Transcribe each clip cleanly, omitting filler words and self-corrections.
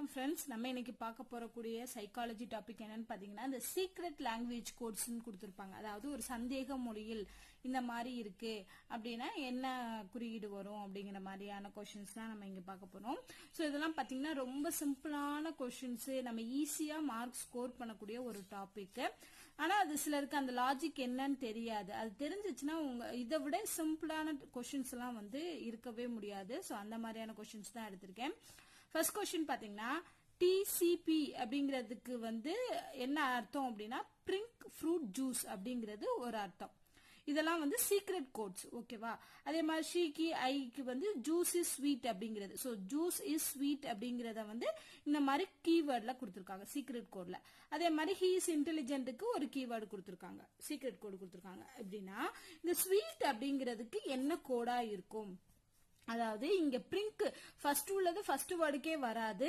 வணக்கம் ஃப்ரெண்ட்ஸ். நம்ம இன்னைக்கு பார்க்க போறக்கூடிய சைக்காலஜி டாபிக் என்னன்னு பாத்தீங்கன்னா, இந்த சீக்ரெட் லாங்குவேஜ் கோட்ஸ்ன்னு கொடுத்திருப்பாங்க. அதாவது ஒரு சந்தேக மொழியில் இந்த மாதிரி இருக்கு அப்படின்னா என்ன குறியீடு வரும் அப்படிங்கிற மாதிரியான கொஸ்டின்ஸ் தான் நம்ம இங்க பார்க்க போறோம். ஸோ இதெல்லாம் பாத்தீங்கன்னா ரொம்ப சிம்பிளான கொஸ்டின்ஸ், நம்ம ஈஸியா மார்க் ஸ்கோர் பண்ணக்கூடிய ஒரு டாபிக். ஆனா அது சிலருக்கு அந்த லாஜிக் என்னன்னு தெரியாது. அது தெரிஞ்சிச்சுன்னா உங்க இதை விட சிம்பிளான கொஸ்டின்ஸ் எல்லாம் வந்து இருக்கவே முடியாது. ஸோ அந்த மாதிரியான கொஸ்டின்ஸ் தான் எடுத்திருக்கேன். ஃபர்ஸ்ட் கொஸ்டின் பாத்தீங்கன்னா, டிசிபி அப்படிங்கிறதுக்கு வந்து என்ன அர்த்தம் அப்படின்னா, பிரிங்க் ஃப்ரூட் ஜூஸ் அப்படிங்கிறது ஒரு அர்த்தம். இதெல்லாம் வந்து சீக்ரெட் கோட்ஸ். ஓகேவா? அதே மாதிரி ஷீக்கு ஐக்கு வந்து ஜூஸ் இஸ் ஸ்வீட் அப்படிங்கிறது. ஸோ ஜூஸ் இஸ் ஸ்வீட் அப்படிங்கிறத வந்து இந்த மாதிரி கீவேர்ட்ல கொடுத்துருக்காங்க சீக்ரெட் கோட்ல. அதே மாதிரி ஹீ இஸ் இன்டெலிஜென்ட்டுக்கு ஒரு கீவேர்டு கொடுத்துருக்காங்க, சீக்ரெட் கோடு கொடுத்துருக்காங்க. எப்படின்னா, இந்த ஸ்வீட் அப்படிங்கிறதுக்கு என்ன கோடா இருக்கும்? அதாவது இங்க பிரிங்க் ஃபர்ஸ்ட் உள்ளது ஃபர்ஸ்ட் வேர்டுக்கே வராது.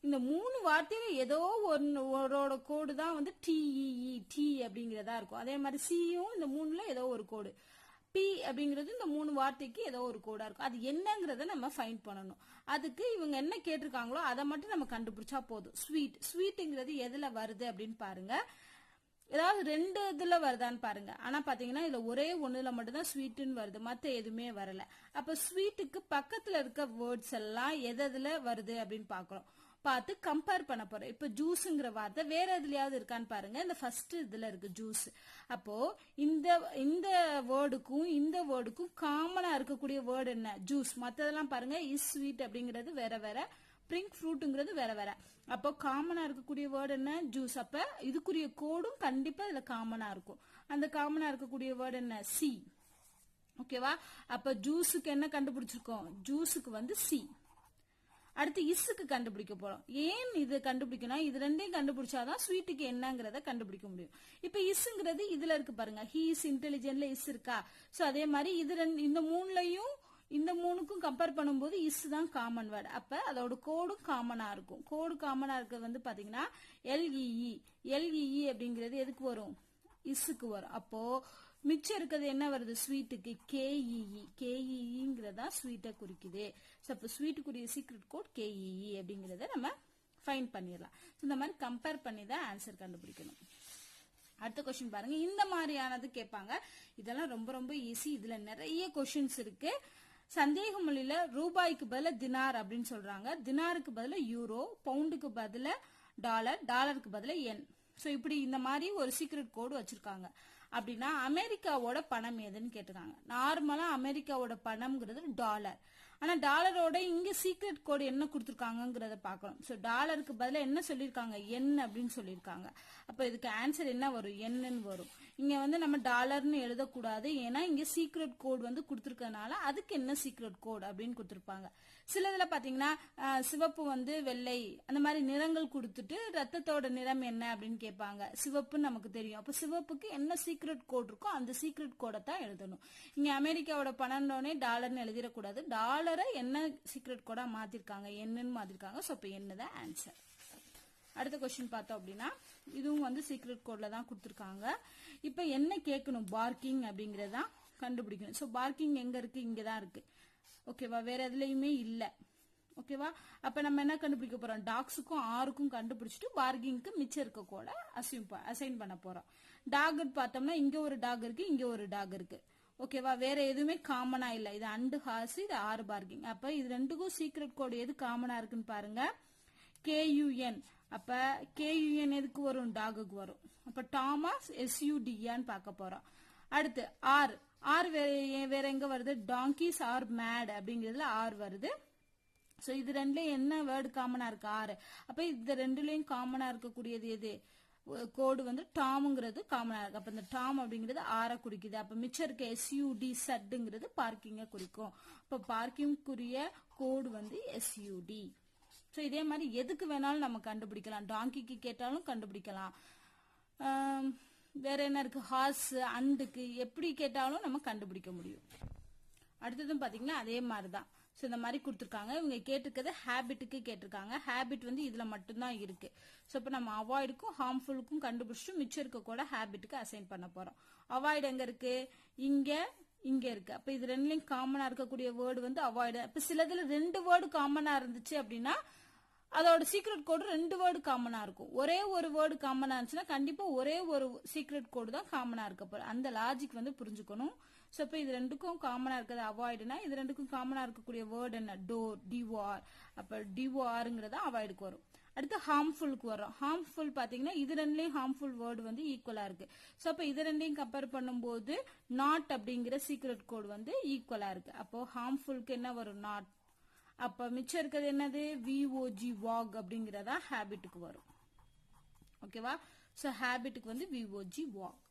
இந்த மூணு வார்த்தையில ஏதோ ஒன்னோட கோடு தான் வந்து டிஇஇ டி அப்படிங்கறதா இருக்கும். அதே மாதிரி சியும் இந்த மூணுல ஏதோ ஒரு கோடு, பி அப்படிங்கிறது இந்த மூணு வார்த்தைக்கு ஏதோ ஒரு கோடா இருக்கும். அது என்னங்கறத நம்ம ஃபைண்ட் பண்ணணும். அதுக்கு இவங்க என்ன கேட்டிருக்காங்களோ அதை மட்டும் நம்ம கண்டுபிடிச்சா போதும். ஸ்வீட் ஸ்வீட்டுங்கிறது எதுல வருது அப்படின்னு பாருங்க. ஏதாவது ரெண்டு இதுல வருதான்னு பாருங்க. ஆனா பாத்தீங்கன்னா இதுல ஒரே ஒண்ணுல மட்டும்தான் ஸ்வீட்னு வருது, மத்த எதுவுமே வரல. அப்ப ஸ்வீட்டுக்கு பக்கத்துல இருக்க வேர்ட்ஸ் எல்லாம் எதுல வருது அப்படின்னு பாக்குறோம். பார்த்து கம்பேர் பண்ண போறோம். இப்ப ஜூஸ்ங்கிற வார்த்தை வேற எதுலயாவது இருக்கான்னு பாருங்க. இந்த ஃபர்ஸ்ட் இதுல இருக்கு ஜூஸ். அப்போ இந்த வேர்டுக்கும் இந்த வேர்டுக்கும் காமனா இருக்கக்கூடிய வேர்டு என்ன? ஜூஸ். மத்ததெல்லாம் பாருங்க இஸ் ஸ்வீட் அப்படிங்கிறது வேற வேற, பிரிங்க் ஃப்ரூட்ங்கிறது வேற வேற. அப்போ காமனா இருக்கக்கூடிய வேர்டு என்ன? ஜூஸ். அப்ப இதுக்குரிய கோடும் கண்டிப்பா இதுல காமனா இருக்கும். அந்த காமனா இருக்கக்கூடிய வேர்டு என்ன? சி. ஓகேவா? அப்ப ஜூஸுக்கு என்ன கண்டுபிடிச்சிருக்கோம்? ஜூஸுக்கு வந்து சி. அடுத்து இஸ்ஸுக்கு கண்டுபிடிக்க போறோம். ஏன் இது கண்டுபிடிக்கணும்? இது ரெண்டையும் கண்டுபிடிச்சாதான் ஸ்வீட்டுக்கு என்னங்கறத கண்டுபிடிக்க முடியும். இப்ப இஸ்ங்கிறது இதுல இருக்கு பாருங்க, ஹீ இஸ் இன்டெலிஜென்ட்ல இஸ் இருக்கா? சோ அதே மாதிரி இந்த மூணுலயும் இந்த மூணுக்கும் கம்பேர் பண்ணும்போது இஸ் தான் காமன் வேர்டு. அப்ப அதோட கோடும் காமனா இருக்கும். கோடு காமனா இருக்கிறது வந்து பாத்தீங்கன்னா எல்இஇ. எல்இஇ அப்படிங்கிறது எதுக்கு வரும்? இஸ்ஸுக்கு வரும். அப்போ மிச்சம் இருக்கிறது என்ன வருது? ஸ்வீட்டுக்கு கேஇஇ. கேஇங்கிறதா ஸ்வீட்டை குறிக்குது. அப்ப ஸ்வீட்டுக்குரிய சீக்ரெட் கோட் கேஇஇ அப்படிங்கறத நம்ம ஃபைண்ட் பண்ணிடலாம். இந்த மாதிரி கம்பேர் பண்ணி தான் ஆன்சர் கண்டுபிடிக்கணும். அடுத்த கொஸ்டின் பாருங்க. இந்த மாதிரியானது கேட்பாங்க. இதெல்லாம் ரொம்ப ரொம்ப ஈஸி. இதுல நிறைய கொஸ்டின்ஸ் இருக்கு. சந்தேக மொழியில ரூபாய்க்கு பதில தினார் அப்படின்னு சொல்றாங்க, தினாருக்கு பதில யூரோ, பவுண்டுக்கு பதில டாலர், டாலருக்கு பதில என். சோ இப்படி இந்த மாதிரி ஒரு சீக்ரெட் கோடு வச்சிருக்காங்க. அப்படின்னா அமெரிக்காவோட பணம் எதுன்னு கேட்டிருக்காங்க. நார்மலா அமெரிக்காவோட பணம்ங்கிறது டாலர். ஆனா டாலரோட இங்க சீக்ரெட் கோடு என்ன கொடுத்திருக்காங்கிறத பாக்கணும். சோ டாலருக்கு பதிலா என்ன சொல்லிருக்காங்க? என் அப்படின்னு சொல்லிருக்காங்க. அப்ப இதுக்கு ஆன்சர் என்ன வரும்? என்னன்னு வரும். இங்க வந்து நம்ம டாலர்னு எழுதக்கூடாது, ஏன்னா இங்க சீக்ரெட் கோட் வந்து கொடுத்திருக்கனால அதுக்கு என்ன சீக்ரெட் கோட் அப்படின்னு கொடுத்திருப்பாங்க. சிலதுல பாத்தீங்கன்னா சிவப்பு வந்து வெள்ளை அந்த மாதிரி நிறங்கள் கொடுத்துட்டு ரத்தத்தோட நிறம் என்ன அப்படின்னு கேட்பாங்க. சிவப்புன்னு நமக்கு தெரியும். அப்ப சிவப்புக்கு என்ன சீக்ரெட் கோட் இருக்கோ அந்த சீக்ரெட் கோடை தான் எழுதணும். இங்க அமெரிக்காவோட பணம்னே டாலர்னு எழுதிடக்கூடாது. டாலரை என்ன சீக்ரெட் கோடா மாத்திருக்காங்க? என்னன்னு மாத்திருக்காங்க. சோ இப்ப என்னதான் ஆன்சர். அடுத்த கொஸ்டின் பார்த்தோம் அப்படின்னா, இதுவும் வந்து சீக்ரெட் கோட்ல தான் கொடுத்திருக்காங்க. இப்ப என்ன கேட்கணும்? பார்க்கிங் அப்படிங்கறதான் கண்டுபிடிக்கணும். சோ பார்க்கிங் எங்க இருக்கு? இங்கதான் இருக்கு. ஓகேவா? வேற எதுலயுமே இல்ல. ஓகேவா? அப்ப நம்ம என்ன கண்டுபிடிக்க போறோம்? டாக்ஸுக்கும் ஆருக்கும் கண்டுபிடிச்சிட்டு பார்க்கிங்க்கு மிச்சம் இருக்க கூட அசைன் பண்ண போறோம். டாக் பார்த்தோம்னா இங்க ஒரு டாக் இருக்கு, இங்க ஒரு டாக் இருக்கு. ஓகேவா? வேற எதுவுமே காமனா இல்ல. இது அண்டு ஹார்ஸ், இது ஆறு பார்க்கிங். அப்ப இது ரெண்டுக்கும் சீக்ரெட் கோடு எது காமனா இருக்குன்னு பாருங்க. கேயூஎன். அப்ப கேயூஎன் எதுக்கு வரும்? டாகுக்கு வரும். அப்ப டாமஸ் எஸ்யூடியான்னு பார்க்க போறோம். அடுத்து ஆர். ஆர் வேற எங்க வருது? டாங்கிஸ் ஆர் மேட் அப்படிங்கிறதுல ஆர் வருது. சோ இது ரெண்டுலயும் என்ன வேர்டு காமனா இருக்கு? ஆறு. அப்ப இந்த ரெண்டுலயும் காமனா இருக்கக்கூடியது எது? கோடு வந்து டாம்ங்கிறது காமனா இருக்கு. அப்ப இந்த டாம் அப்படிங்கிறது ஆற குறிக்குது. அப்ப மிச்சம் இருக்க எஸ்யூடி சட்ங்கிறது பார்க்கிங்க குறிக்கும். அப்ப பார்க்கிங்குரிய கோடு வந்து எஸ்யூடி. சோ இதே மாதிரி எதுக்கு வேணாலும் நம்ம கண்டுபிடிக்கலாம். டாங்கிக்கு கேட்டாலும் கண்டுபிடிக்கலாம். வேற என்ன இருக்கு? ஹார்ஸ், அண்டுக்கு எப்படி கேட்டாலும் நம்ம கண்டுபிடிக்க முடியும். அடுத்ததும் பாத்தீங்கன்னா அதே மாதிரிதான். சோ இந்த மாதிரி கொடுத்திருக்காங்க. இவங்க கேட்டிருக்கிறது ஹேபிட்டுக்கு கேட்டிருக்காங்க. ஹேபிட் வந்து இதுல மட்டும்தான் இருக்கு. சோ இப்ப நம்ம அவாய்டுக்கும் ஹார்ம்ஃபுல்லுக்கும் கண்டுபிடிச்சிட்டு மிச்சம் இருக்க கூட ஹேபிட்டுக்கு அசைன் பண்ண போறோம். அவாய்டு எங்க இருக்கு? இங்க இருக்கு. அப்ப இது ரெண்டுலயும் காமனா இருக்கக்கூடிய வேர்டு வந்து அவாய்டு. அப்ப சிலதுல ரெண்டு வேர்டு காமனா இருந்துச்சு அப்படின்னா அதோட சீக்ரெட் கோடு 2 வேர்டு காமனா இருக்கும். ஒரே ஒரு வேர்டு காமனா இருந்துச்சுன்னா கண்டிப்பா ஒரே ஒரு சீக்ரெட் கோடு தான் காமனா இருக்க போகுது. அந்த லாஜிக் வந்து புரிஞ்சுக்கணும். சோ இப்ப இது ரெண்டுக்கும் காமனா இருக்கிறது அவாய்டுனா இது ரெண்டுக்கும் காமனா இருக்கக்கூடிய வேர்டு என்ன? டோர், டிவோர். அப்ப டிவோர்ங்கிறத அவாய்டுக்கு வரும். அடுத்து ஹார்ம்ஃபுல்க்கு வரும். ஹார்ம்ஃபுல் பாத்தீங்கன்னா இது ரெண்டுலயும் ஹார்ம்ஃபுல் வேர்டு வந்து ஈக்குவலா இருக்கு. சோ அப்ப இது ரெண்டையும் கம்பேர் பண்ணும்போது நாட் அப்படிங்கிற சீக்ரெட் கோடு வந்து ஈக்குவலா இருக்கு. அப்போ ஹார்ம்ஃபுல்க்கு என்ன வரும்? நாட். அப்ப மிச்சம் இருக்கிறது என்னது? விஓஜி வாக் அப்படிங்கறதா ஹேபிட்டுக்கு வரும். ஓகேவா? சோ ஹேபிட்டுக்கு வந்து விஓஜி வாக்.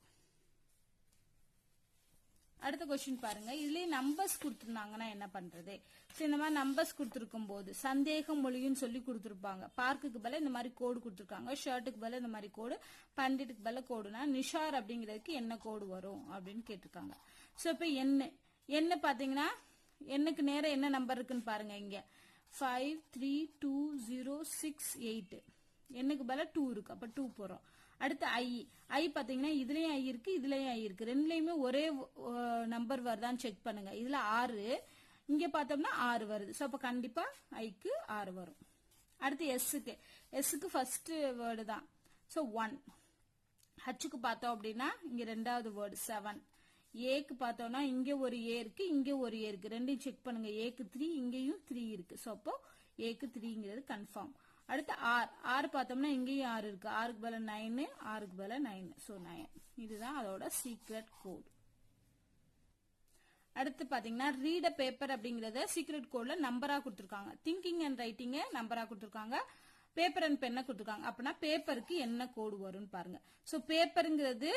அடுத்த கொஸ்டின் பாருங்க. இதுலயே நம்பர்ஸ் கொடுத்திருந்தாங்கன்னா என்ன பண்றது? இந்த மாதிரி நம்பர்ஸ் கொடுத்திருக்கும் போது சந்தேக மொழின்னு சொல்லி கொடுத்திருப்பாங்க. பார்க்குக்கு பதிலா இந்த மாதிரி கோடு கொடுத்திருக்காங்க. ஷர்ட்டுக்கு பதிலா இந்த மாதிரி கோடு, பண்டிட்டுக்கு பதிலா கோடுனா நிஷார் அப்படிங்கிறதுக்கு என்ன கோடு வரும் அப்படின்னு கேட்டிருக்காங்க. சோ இப்ப என்ன பாத்தீங்கன்னா எண்ணுக்கு நேரம் என்ன நம்பர் இருக்குன்னு பாருங்க. இங்க 53206 எண்ணுக்கு பதிலா 2 இருக்கு. அப்ப 2 போறோம். அடுத்து ஐ பாத்தீங்கன்னா இதுலயும் ஐ இருக்கு, இதுலயும் ஐ இருக்கு. ரெண்டுலயுமே ஒரே நம்பர் வருதான்னு செக் பண்ணுங்க. இதுல 6, இங்க பார்த்தோம்னா 6 வருது. சோ அப்ப கண்டிப்பா ஐக்கு 6 வரும். அடுத்து எஸ்க்கு ஃபர்ஸ்ட் வேர்டு தான். சோ 1. ஹச்சுக்கு பார்த்தோம் அப்படின்னா இங்க ரெண்டாவது வேர்டு 7. ஏக்கு பார்த்தோம்னா இங்க ஒரு ஏ இருக்கு, இங்க ஒரு ஏ இருக்கு. ரெண்டையும் செக் பண்ணுங்க. ஏக்கு 3, இங்கேயும் 3 இருக்கு. சோ அப்போ ஏக்கு 3ங்கிறது கன்ஃபார்ம். அடுத்து ஆர் பார்த்தோம்னா இங்கேயும் 6 இருக்கு. ஆருக்கு பதிலா 9, ஆருக்கு பதிலா 9. சோ 9. இதுதான் அதோட சீக்ரெட் கோட். அடுத்து பாத்தீங்கன்னா ரீட் அ பேப்பர் அப்படிங்கறத சீக்ரெட் கோட்ல நம்பரா கொடுத்திருக்காங்க. திங்கிங் அண்ட் ரைட்டிங்க நம்பரா கொடுத்திருக்காங்க. பேப்பர் அண்ட் பென்னை கொடுத்திருக்காங்க. அப்படின்னா பேப்பருக்கு என்ன கோடு வரும்னு பாருங்க. சோ பேப்பருங்கிறது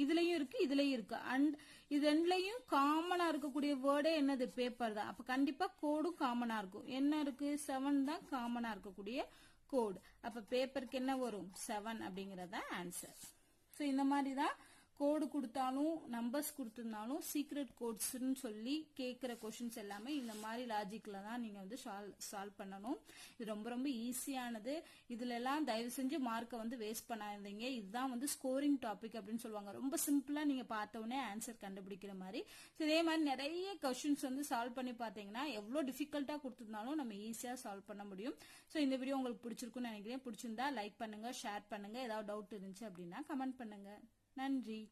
இதுலயும் இருக்கு, இதுலயும் இருக்கு. அண்ட் இது ரெண்டுலயும் காமனா இருக்கக்கூடிய வேர்டே என்னது? பேப்பர் தான். அப்ப கண்டிப்பா கோடும் காமனா இருக்கும். என்ன இருக்கு? 7 தான் காமனா இருக்கக்கூடிய கோடு. அப்ப பேப்பருக்கு என்ன வரும்? 7 அப்படிங்கறத ஆன்சர். சோ இந்த மாதிரி தான் கோடு கொடுத்தாலும் நம்பர்ஸ் கொடுத்திருந்தாலும் சீக்ரெட் கோட்ஸ்ன்னு சொல்லி கேட்கிற கொஸ்டின்ஸ் எல்லாமே இந்த மாதிரி லாஜிக்ல தான் நீங்க வந்து சால்வ் பண்ணணும். இது ரொம்ப ரொம்ப ஈஸியானது. இதுல எல்லாம் தயவு செஞ்சு மார்க்கை வந்து வேஸ்ட் பண்ணாதீங்க. இதுதான் வந்து ஸ்கோரிங் டாபிக் அப்படின்னு சொல்லுவாங்க. ரொம்ப சிம்பிளா நீங்க பார்த்த உடனே ஆன்சர் கண்டுபிடிக்கிற மாதிரி. இதே மாதிரி நிறைய கொஸ்டின்ஸ் வந்து சால்வ் பண்ணி பாத்தீங்கன்னா எவ்வளவு டிஃபிகல்ட்டா கொடுத்திருந்தாலும் நம்ம ஈஸியா சால்வ் பண்ண முடியும். சோ இந்த வீடியோ உங்களுக்கு பிடிச்சிருக்கும்னு நினைக்கிறேன். பிடிச்சிருந்தா லைக் பண்ணுங்க, ஷேர் பண்ணுங்க. ஏதாவது டவுட் இருந்துச்சு அப்படின்னா கமெண்ட் பண்ணுங்க. நன்றி.